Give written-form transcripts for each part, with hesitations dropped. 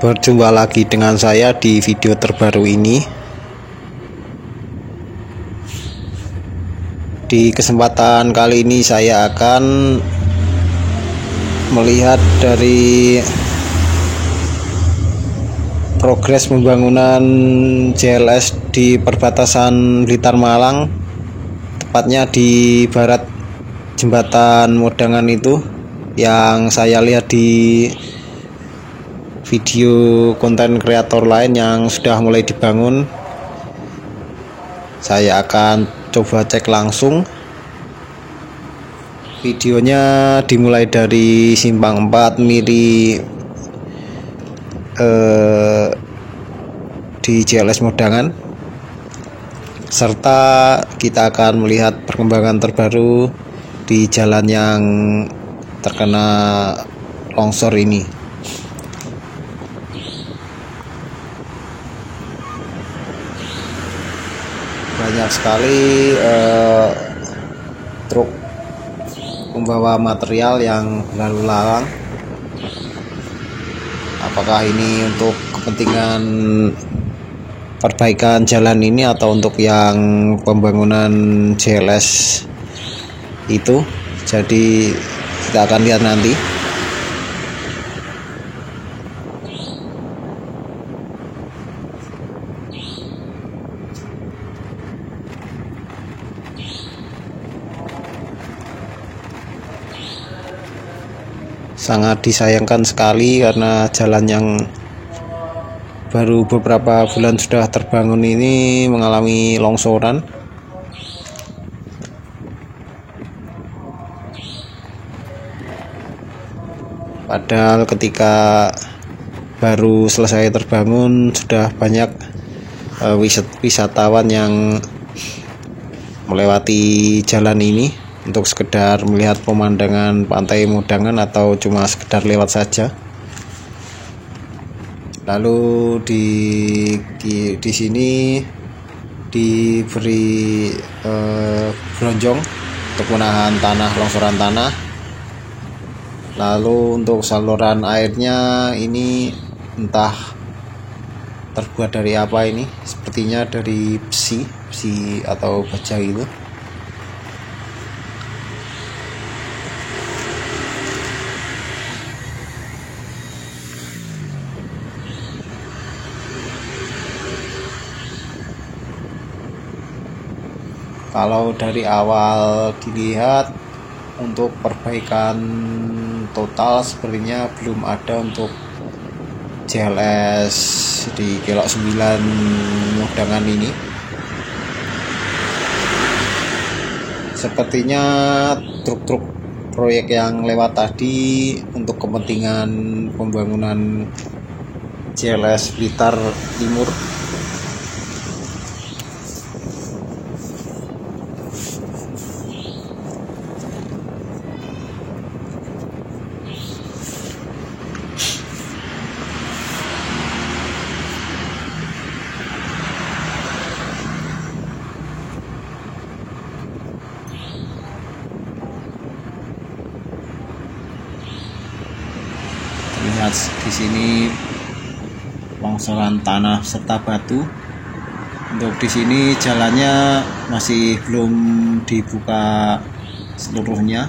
Berjumpa lagi dengan saya di video terbaru ini. Di kesempatan kali ini saya akan melihat dari progres pembangunan JLS di perbatasan Blitar Malang, tepatnya di barat jembatan Modangan itu, yang saya lihat di video konten kreator lain yang sudah mulai dibangun. Saya akan coba cek langsung. Videonya dimulai dari simpang 4 mili di JLS Modangan, serta kita akan melihat perkembangan terbaru di jalan yang terkena longsor ini. Banyak sekali truk membawa material yang lalu lalang. Apakah ini untuk kepentingan perbaikan jalan ini atau untuk yang pembangunan JLS itu? Jadi kita akan lihat nanti. Sangat disayangkan sekali karena jalan yang baru beberapa bulan sudah terbangun ini mengalami longsoran. Padahal ketika baru selesai terbangun sudah banyak wisatawan yang melewati jalan ini untuk sekedar melihat pemandangan pantai Modangan atau cuma sekedar lewat saja. Lalu di sini diberi bronjong untuk menahan tanah, longsoran tanah. Lalu untuk saluran airnya ini entah terbuat dari apa ini, sepertinya dari besi atau baja itu. Kalau dari awal dilihat, untuk perbaikan total sepertinya belum ada untuk JLS di Kelok 9 Modangan ini. Sepertinya truk-truk proyek yang lewat tadi untuk kepentingan pembangunan JLS Blitar Timur. Lihat di sini longsoran tanah serta batu. Untuk di sini jalannya masih belum dibuka seluruhnya.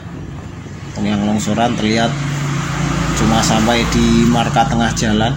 Untuk yang longsoran terlihat cuma sampai di marka tengah jalan.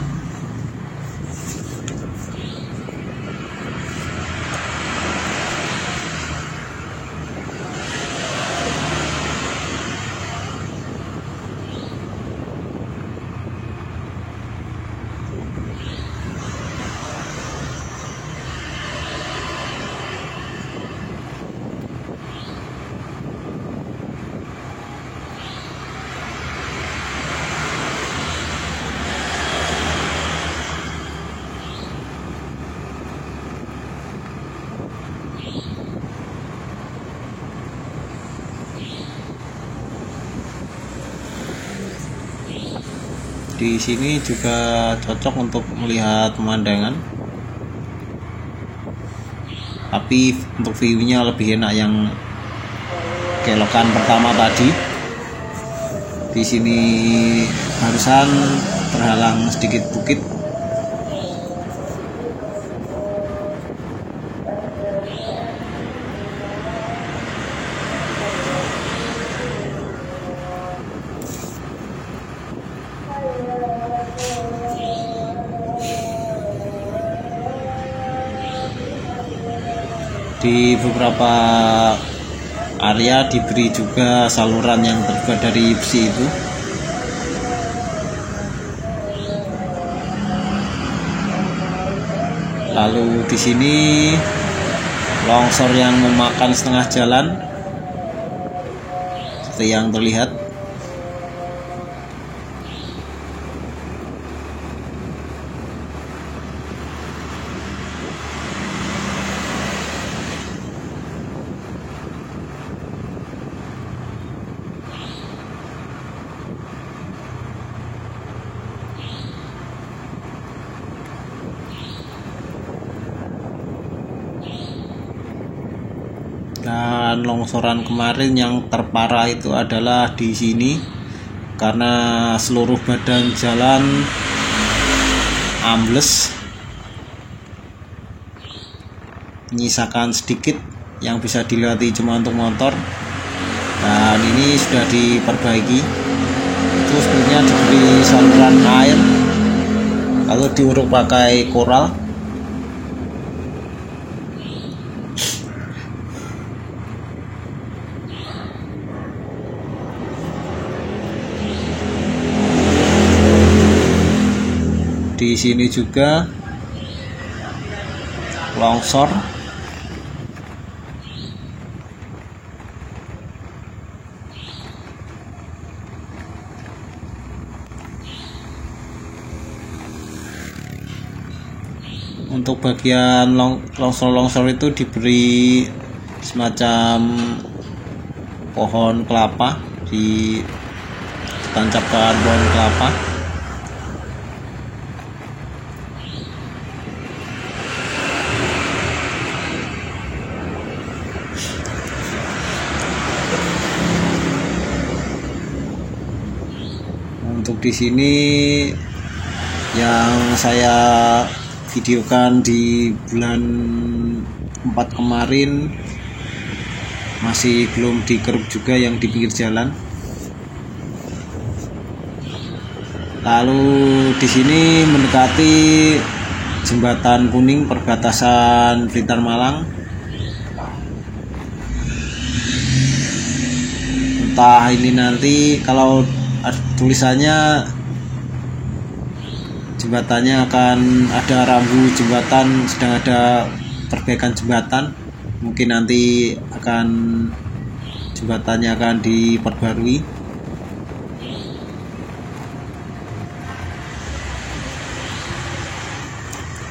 Di sini juga cocok untuk melihat pemandangan, tapi untuk view-nya lebih enak yang kelokan pertama tadi. Di sini barusan terhalang sedikit bukit Di beberapa area diberi juga saluran yang terbuat dari besi itu. Lalu di sini longsor yang memakan setengah jalan seperti yang terlihat. Dan longsoran kemarin yang terparah itu adalah di sini, karena seluruh badan jalan ambles, menyisakan sedikit yang bisa dilewati cuma untuk motor. Dan ini sudah diperbaiki, itu sebetulnya diberi saluran air lalu diuruk pakai koral. Di sini juga longsor. Untuk bagian longsor-longsor itu diberi semacam pohon kelapa, ditancapkan pohon kelapa. Untuk di sini yang saya videokan di bulan 4 kemarin masih belum dikeruk juga yang di pinggir jalan. Lalu di sini mendekati jembatan kuning perbatasan Blitar Malang. Entah ini nanti kalau tulisannya jembatannya akan ada rambu jembatan, sedang ada perbaikan jembatan, mungkin nanti akan jembatannya akan diperbarui.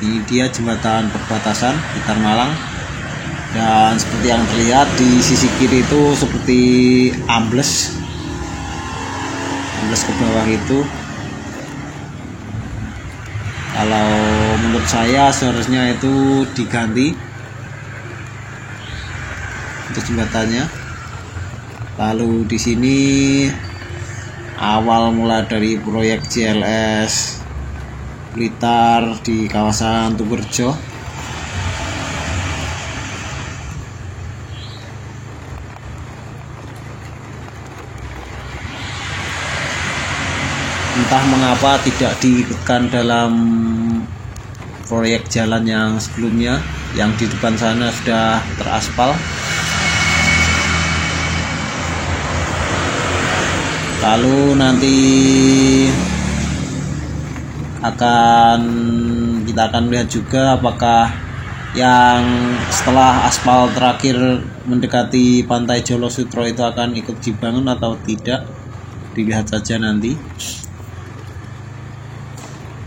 Ini dia jembatan perbatasan Blitar Malang, dan seperti yang terlihat di sisi kiri itu seperti ambles ke bawah itu. Kalau menurut saya seharusnya itu diganti untuk jembatannya. Lalu di sini awal mula dari proyek JLS Blitar di kawasan Tugurejo. Entah mengapa tidak diikutkan dalam proyek jalan yang sebelumnya, yang di depan sana sudah teraspal. Lalu nanti kita akan melihat juga apakah yang setelah aspal terakhir mendekati pantai Jolosutro itu akan ikut dibangun atau tidak. Dilihat saja nanti.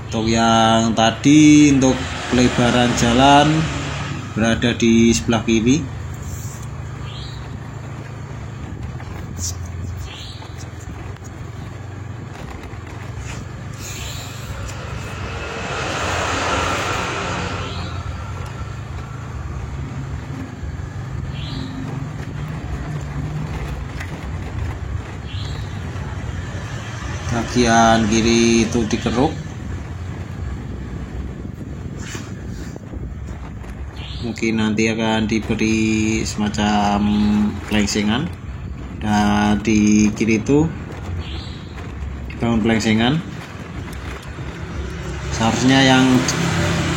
Untuk yang tadi, untuk pelebaran jalan berada di sebelah kiri. Bagian kiri itu dikeruk. Mungkin nanti akan diberi semacam pelengsengan, dan di kiri itu dibangun pelengsengan. Seharusnya yang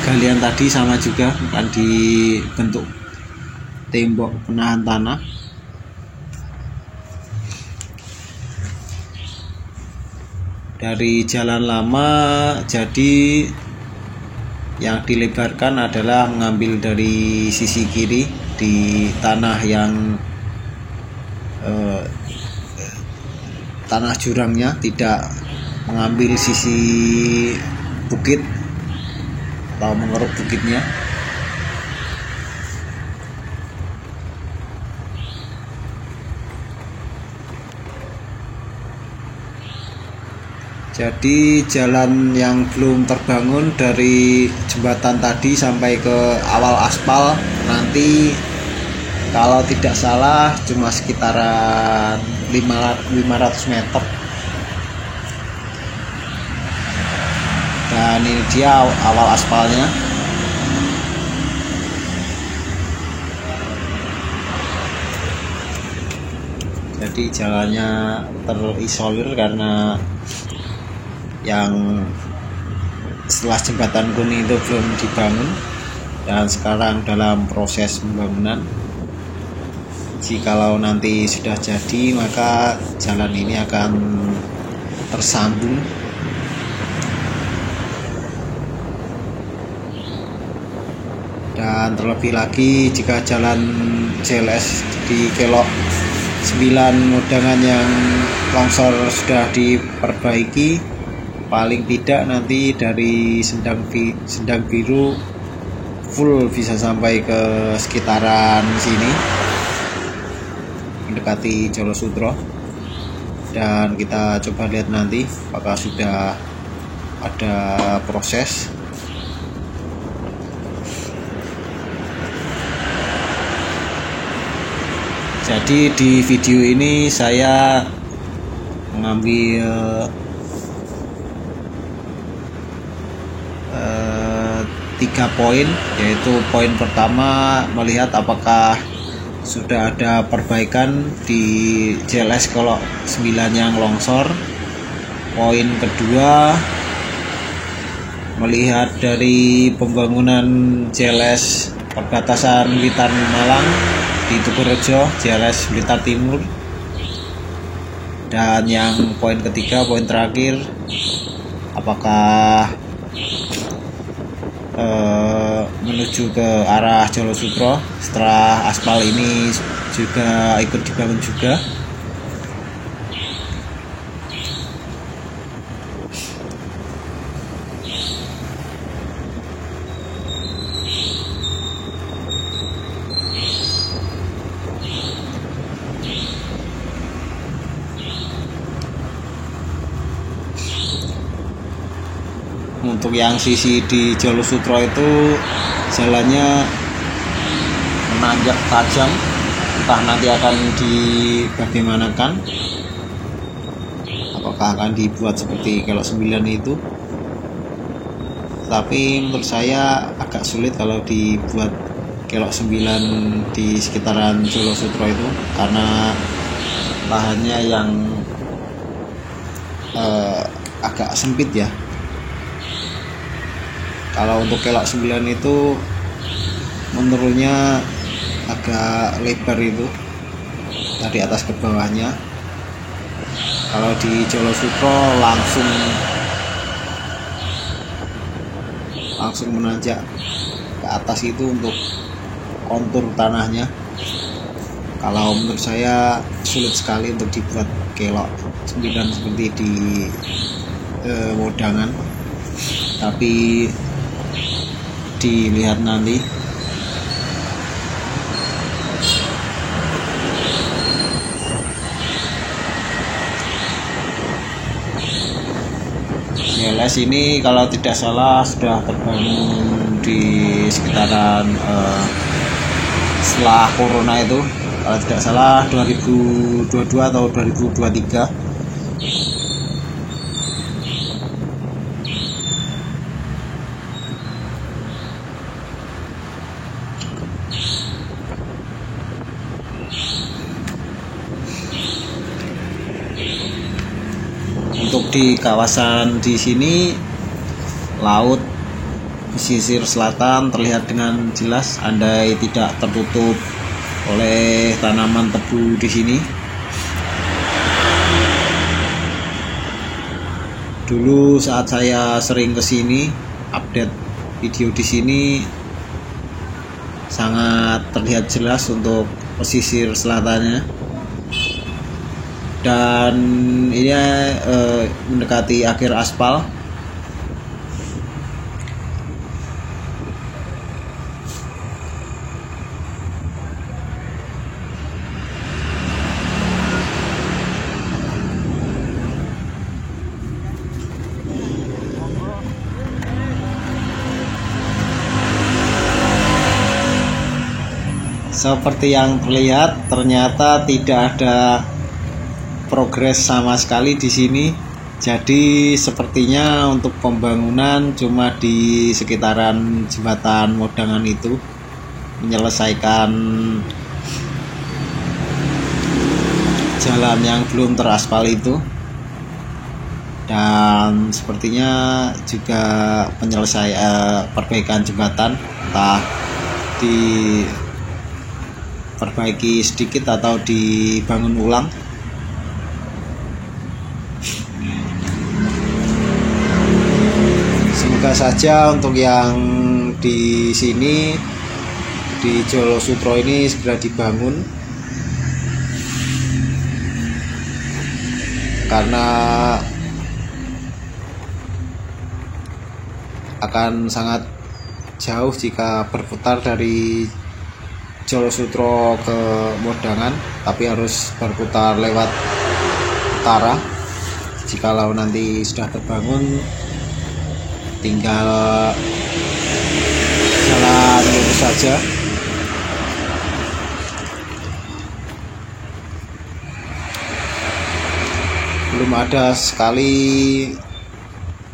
galian tadi sama juga, akan dibentuk tembok penahan tanah. Dari jalan lama, jadi yang dilebarkan adalah mengambil dari sisi kiri di tanah yang tanah jurangnya, tidak mengambil sisi bukit atau mengeruk bukitnya. Jadi jalan yang belum terbangun dari jembatan tadi sampai ke awal aspal nanti kalau tidak salah cuma sekitaran 500 meter. Dan ini dia awal aspalnya. Jadi jalannya terisolir karena yang setelah jembatan kuning itu belum dibangun dan sekarang dalam proses pembangunan. Jikalau nanti sudah jadi, maka jalan ini akan tersambung dan terlebih lagi jika jalan JLS di Kelok 9 Modangan yang longsor sudah diperbaiki, paling tidak nanti dari Sendang Biru full bisa sampai ke sekitaran sini mendekati Jolosutro. Dan kita coba lihat nanti apakah sudah ada proses. Jadi di video ini saya mengambil 3 poin, yaitu poin pertama melihat apakah sudah ada perbaikan di JLS Kelok 9 yang longsor. Poin kedua melihat dari pembangunan JLS perbatasan Blitar Malang di Tugurejo, JLS Blitar Timur. Dan yang poin ketiga, poin terakhir, apakah menuju ke arah Jolosutro setelah aspal ini juga ikut dibangun juga. Untuk yang sisi di Jolosutro itu jalannya menanjak tajam, entah nanti akan dibagaimanakan, apakah akan dibuat seperti Kelok 9 itu. Tapi menurut saya agak sulit kalau dibuat Kelok 9 di sekitaran Jolosutro itu karena lahannya yang agak sempit ya. Kalau untuk Kelok 9 itu menurunnya agak lebar itu dari atas ke bawahnya. Kalau di Jolosutro langsung menanjak ke atas itu untuk kontur tanahnya. Kalau menurut saya sulit sekali untuk dibuat Kelok 9 seperti di Modangan. Tapi dilihat nanti. JLS ini kalau tidak salah sudah terbangun di sekitaran setelah corona itu, kalau tidak salah 2022 atau 2023. Untuk di kawasan di sini laut pesisir selatan terlihat dengan jelas andai tidak tertutup oleh tanaman tebu di sini. Dulu saat saya sering ke sini, update video di sini sangat terlihat jelas untuk pesisir selatannya. Dan ini mendekati akhir aspal. Seperti yang terlihat, ternyata tidak ada progres sama sekali di sini. Jadi sepertinya untuk pembangunan cuma di sekitaran jembatan Modangan itu, menyelesaikan jalan yang belum teraspal itu. Dan sepertinya juga perbaikan jembatan, entah diperbaiki sedikit atau dibangun ulang. Semoga saja untuk yang di sini di Jolo Sutro ini segera dibangun, karena akan sangat jauh jika berputar dari Jolo Sutro ke Modangan, tapi harus berputar lewat utara. Jikalau nanti sudah terbangun, tinggal jalan lurus saja. Belum ada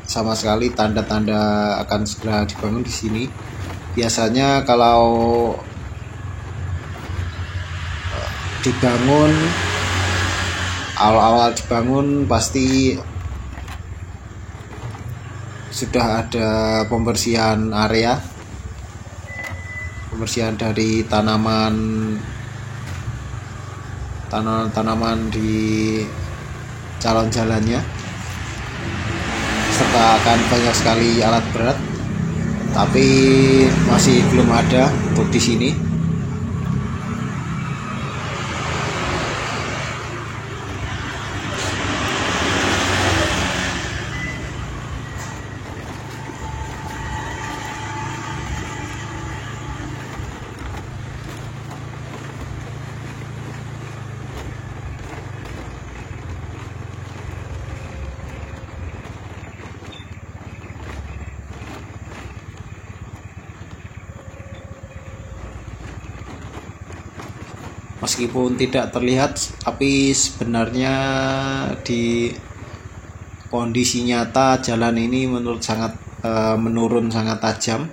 sama sekali tanda-tanda akan segera dibangun di sini. Biasanya kalau dibangun, awal-awal dibangun pasti sudah ada pembersihan area, pembersihan dari tanaman di calon jalannya, serta akan banyak sekali alat berat, tapi masih belum ada untuk di sini. Meskipun tidak terlihat, tapi sebenarnya di kondisi nyata jalan ini menurun sangat tajam,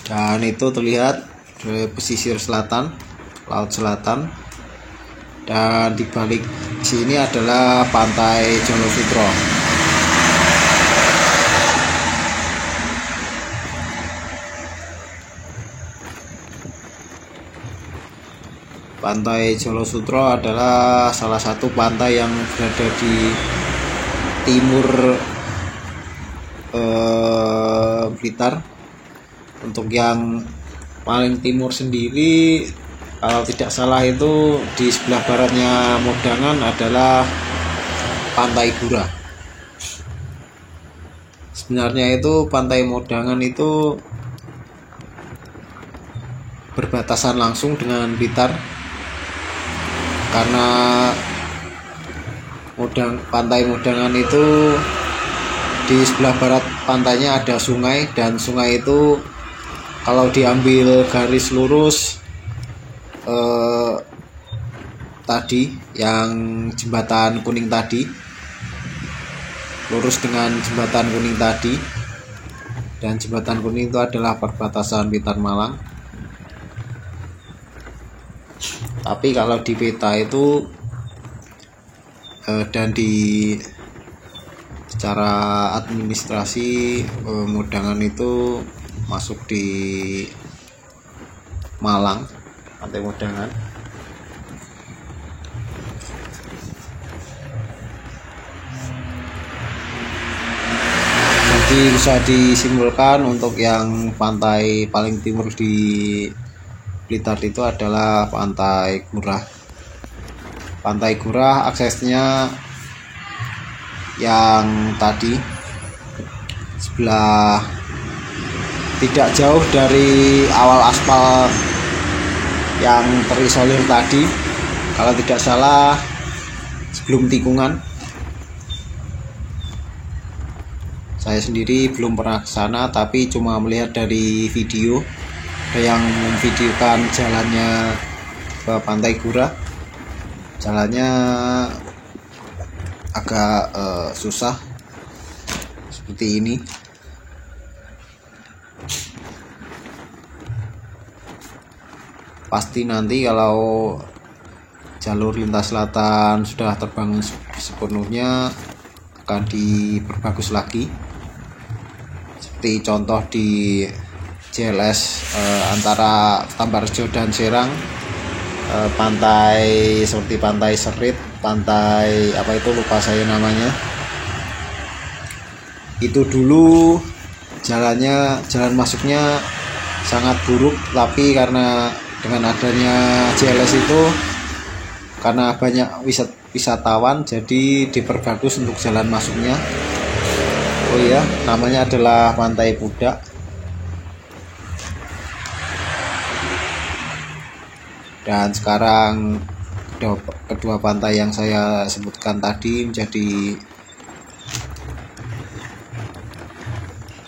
dan itu terlihat di pesisir selatan, laut selatan, dan di balik sini adalah pantai Jolo Sutro. Pantai Jolo Sutro adalah salah satu pantai yang berada di timur Blitar. Untuk yang paling timur sendiri, kalau tidak salah itu di sebelah baratnya Modangan adalah Pantai Bura. Sebenarnya itu Pantai Modangan itu berbatasan langsung dengan Blitar, karena Pantai Modangan itu di sebelah barat pantainya ada sungai, dan sungai itu kalau diambil garis lurus tadi, yang jembatan kuning tadi, lurus dengan jembatan kuning tadi, dan jembatan kuning itu adalah perbatasan Blitar Malang. Tapi kalau di peta itu dan di secara administrasi, Modangan itu masuk di Malang, Pantai Mudangan. Jadi bisa disimpulkan untuk yang pantai paling timur di Blitar itu adalah Pantai Gurah. Pantai Gurah aksesnya yang tadi sebelah, tidak jauh dari awal aspal yang terisolir tadi, kalau tidak salah sebelum tikungan. Saya sendiri belum pernah ke sana, tapi cuma melihat dari video. Ada yang memvideokan jalannya ke Pantai Gurah. Jalannya agak susah seperti ini. Pasti nanti kalau jalur lintas selatan sudah terbangun sepenuhnya akan diperbagus lagi. Seperti contoh di JLS antara Tambarjo dan Serang, pantai seperti Pantai Serit, pantai apa itu lupa saya namanya. Itu dulu jalan masuknya sangat buruk, tapi karena dengan adanya JLS itu, karena banyak wisatawan, jadi diperbagus untuk jalan masuknya. Oh iya, namanya adalah Pantai Pudak. Dan sekarang kedua pantai yang saya sebutkan tadi menjadi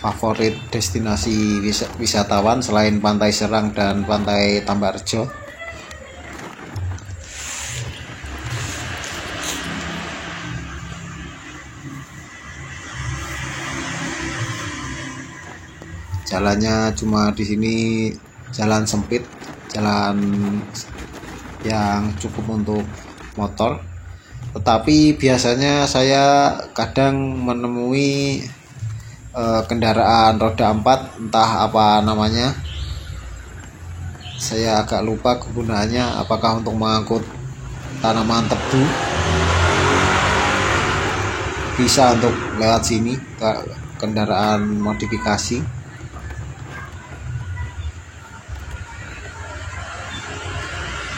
favorit destinasi wisatawan selain Pantai Serang dan Pantai Tambarjo. Jalannya cuma di sini jalan sempit, jalan yang cukup untuk motor. Tetapi biasanya saya kadang menemui kendaraan roda 4, entah apa namanya. Saya agak lupa kegunaannya, apakah untuk mengangkut tanaman tebu. Bisa untuk lewat sini, kendaraan modifikasi.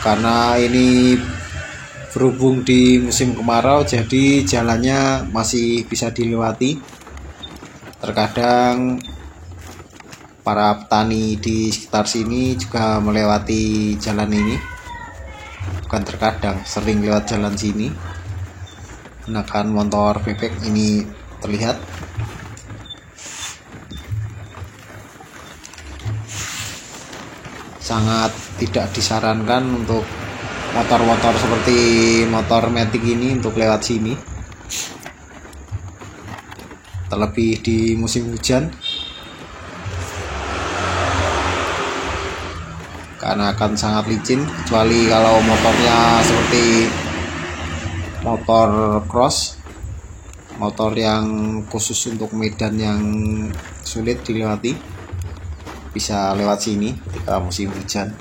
Karena ini berhubung di musim kemarau, jadi jalannya masih bisa dilewati. Terkadang para petani di sekitar sini juga melewati jalan ini. Bukan terkadang, sering lewat jalan sini. Gunakan motor bebek ini terlihat. Sangat tidak disarankan untuk motor-motor seperti motor Matic ini untuk lewat sini, terlebih di musim hujan, karena akan sangat licin. Kecuali kalau motornya seperti motor cross, motor yang khusus untuk medan yang sulit dilewati, bisa lewat sini ketika musim hujan.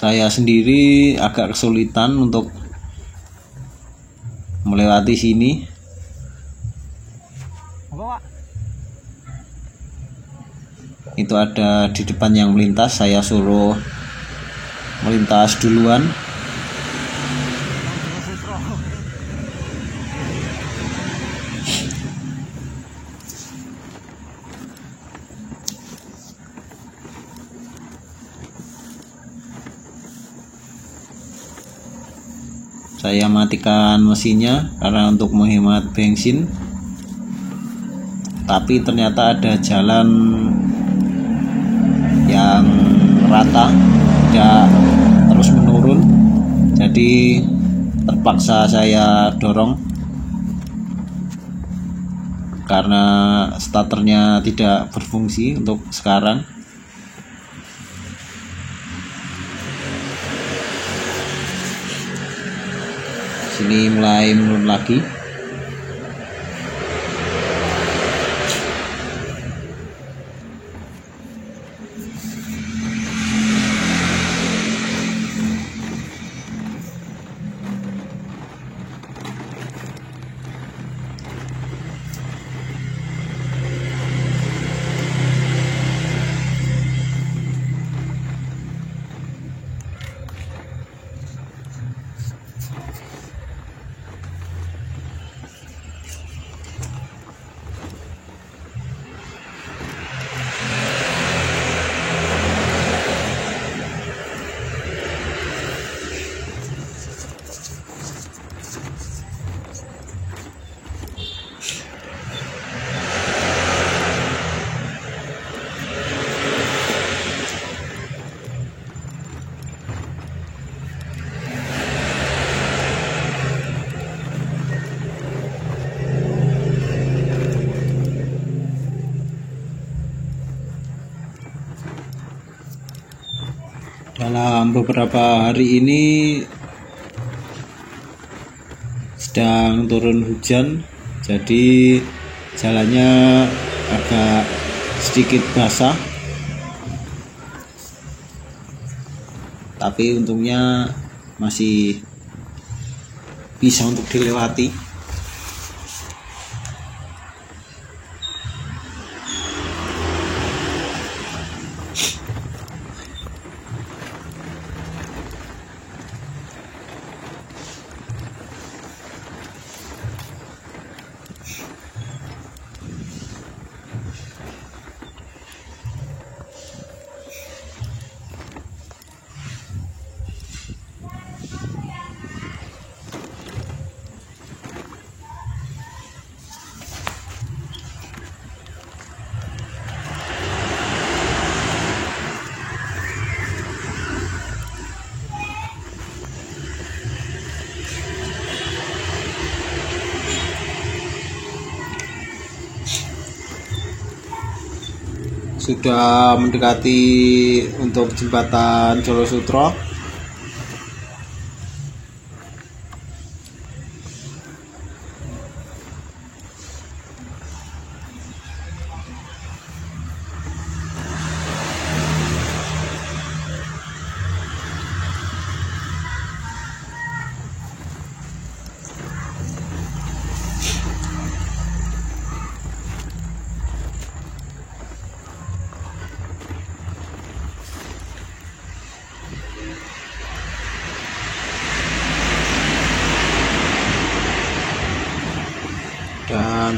Saya sendiri agak kesulitan untuk melewati sini. Itu ada di depan yang melintas, saya suruh melintas duluan. Saya matikan mesinnya karena untuk menghemat bensin, tapi ternyata ada jalan yang rata, tidak terus menurun, jadi terpaksa saya dorong karena starternya tidak berfungsi untuk sekarang. Sini mulai menurun lagi. Dalam beberapa hari ini sedang turun hujan, jadi jalannya agak sedikit basah, tapi untungnya masih bisa untuk dilewati. Sudah mendekati untuk jembatan Jolo Sutro.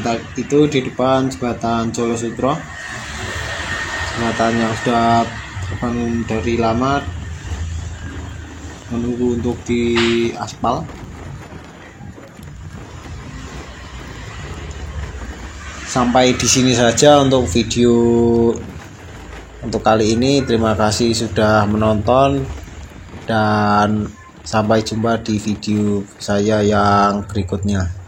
Dan itu di depan jembatan Jolo Sutro, jembatan yang sudah terbangun dari lama, menunggu untuk di aspal. Sampai di sini saja untuk video untuk kali ini. Terima kasih sudah menonton dan sampai jumpa di video saya yang berikutnya.